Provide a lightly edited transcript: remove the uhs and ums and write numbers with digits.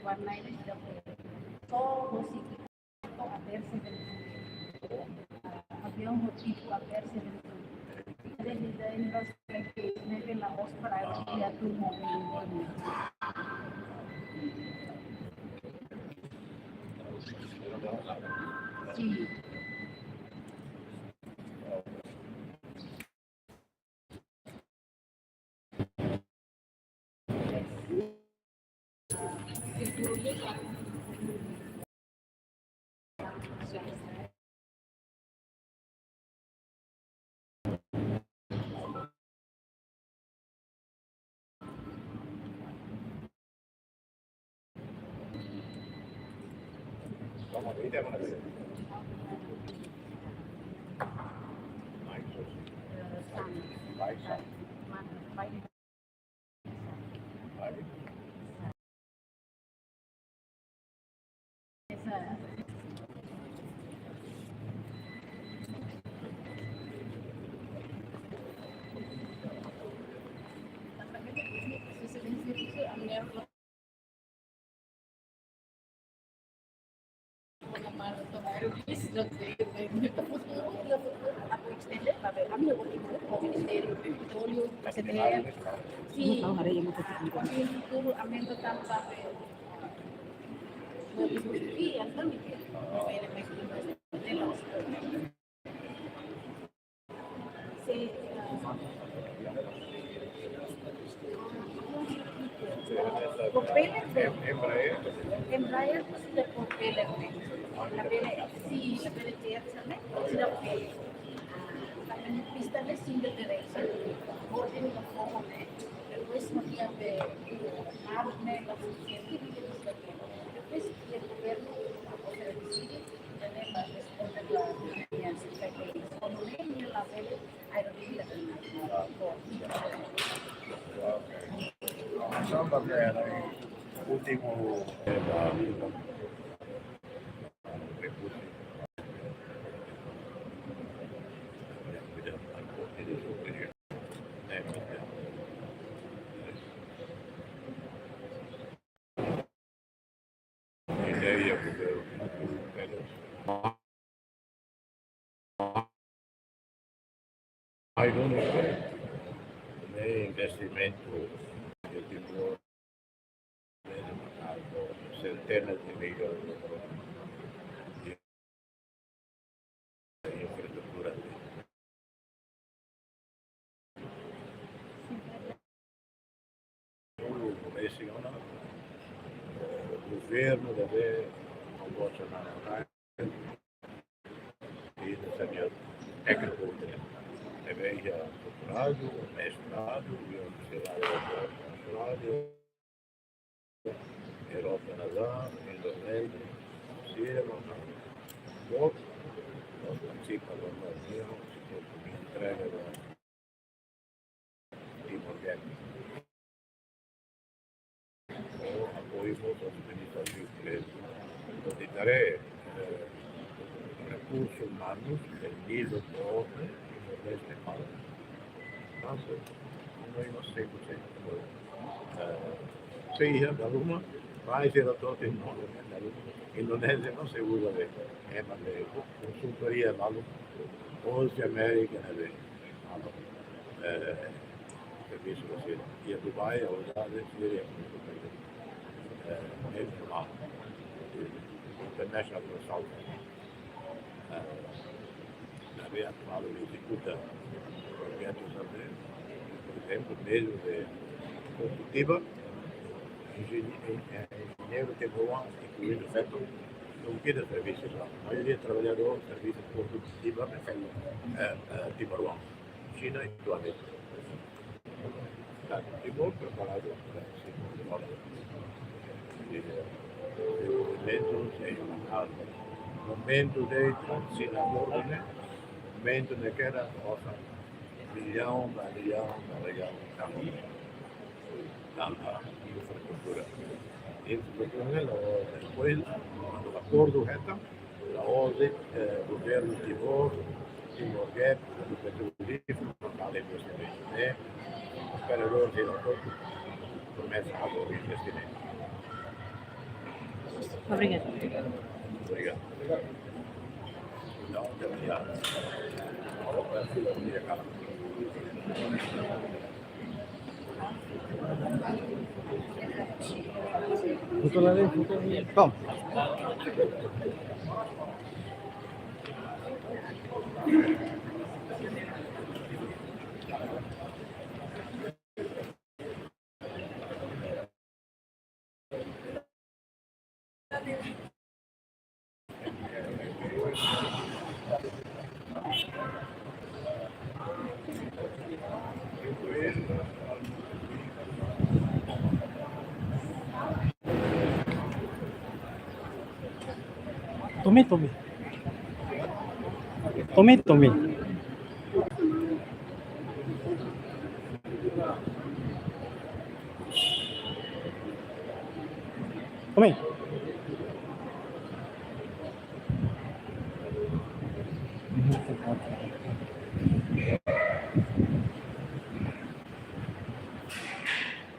warna ini sudah todo significa haberse del había un motivo haberse del desde los que meten la voz para ir a tu momento. Sí. Sí, futuro amén total papel. Sí, andando sí. Embraer sudah propeller. La pele sí, la pele tierna, sudah propeller. Tapi pistolnya single derecha. Orden la forma de, después no tiene arme la suficiente y después el gobierno a poder decidir tener la respuesta de la alianza que con una la pele aerolínea. Samba era l'ultimo investimento che ti può centinaia di milioni di infrastruttura. Il governo deve non può andare e saber técnico é bem doutorado, mestrado, Austrália, Europa, Canadá, Indonésia, Síria, Porto, nós participamos da União, me entrega da Timor-Leste. O apoio aos administrativos de recursos humanos del nível de ordem e nordeste fala. Nossa, não sei você. Sim, da Luma, mais era todo em nome da Luma. Indonésia não se usa de consultoria da Luma. Hoje América é serviço assim. E a Dubai, a usada seria International Consulting. Había tomado el Instituto projetos también, por ejemplo, medio de constructiva, engenheiro de Taiwan, incluindo FETO, não queda serviços lá. A maioria trabalhador serviços construtiva de Taiwan, China e planeta. Timor preparado para elementos e momento de transição, momento de que era milhão, tanta infraestructura. Después, cuando el acuerdo está, la orden del gobierno de Timor-Leste, el petrolífero, la investigación, los operadores de la costa, comienzan a investir. Obrigada. Obrigado. Não, obrigado. Obrigado. Foto lagi, foto lagi. Kom. Tumi, tumi. Tumi, tumi. Tumi.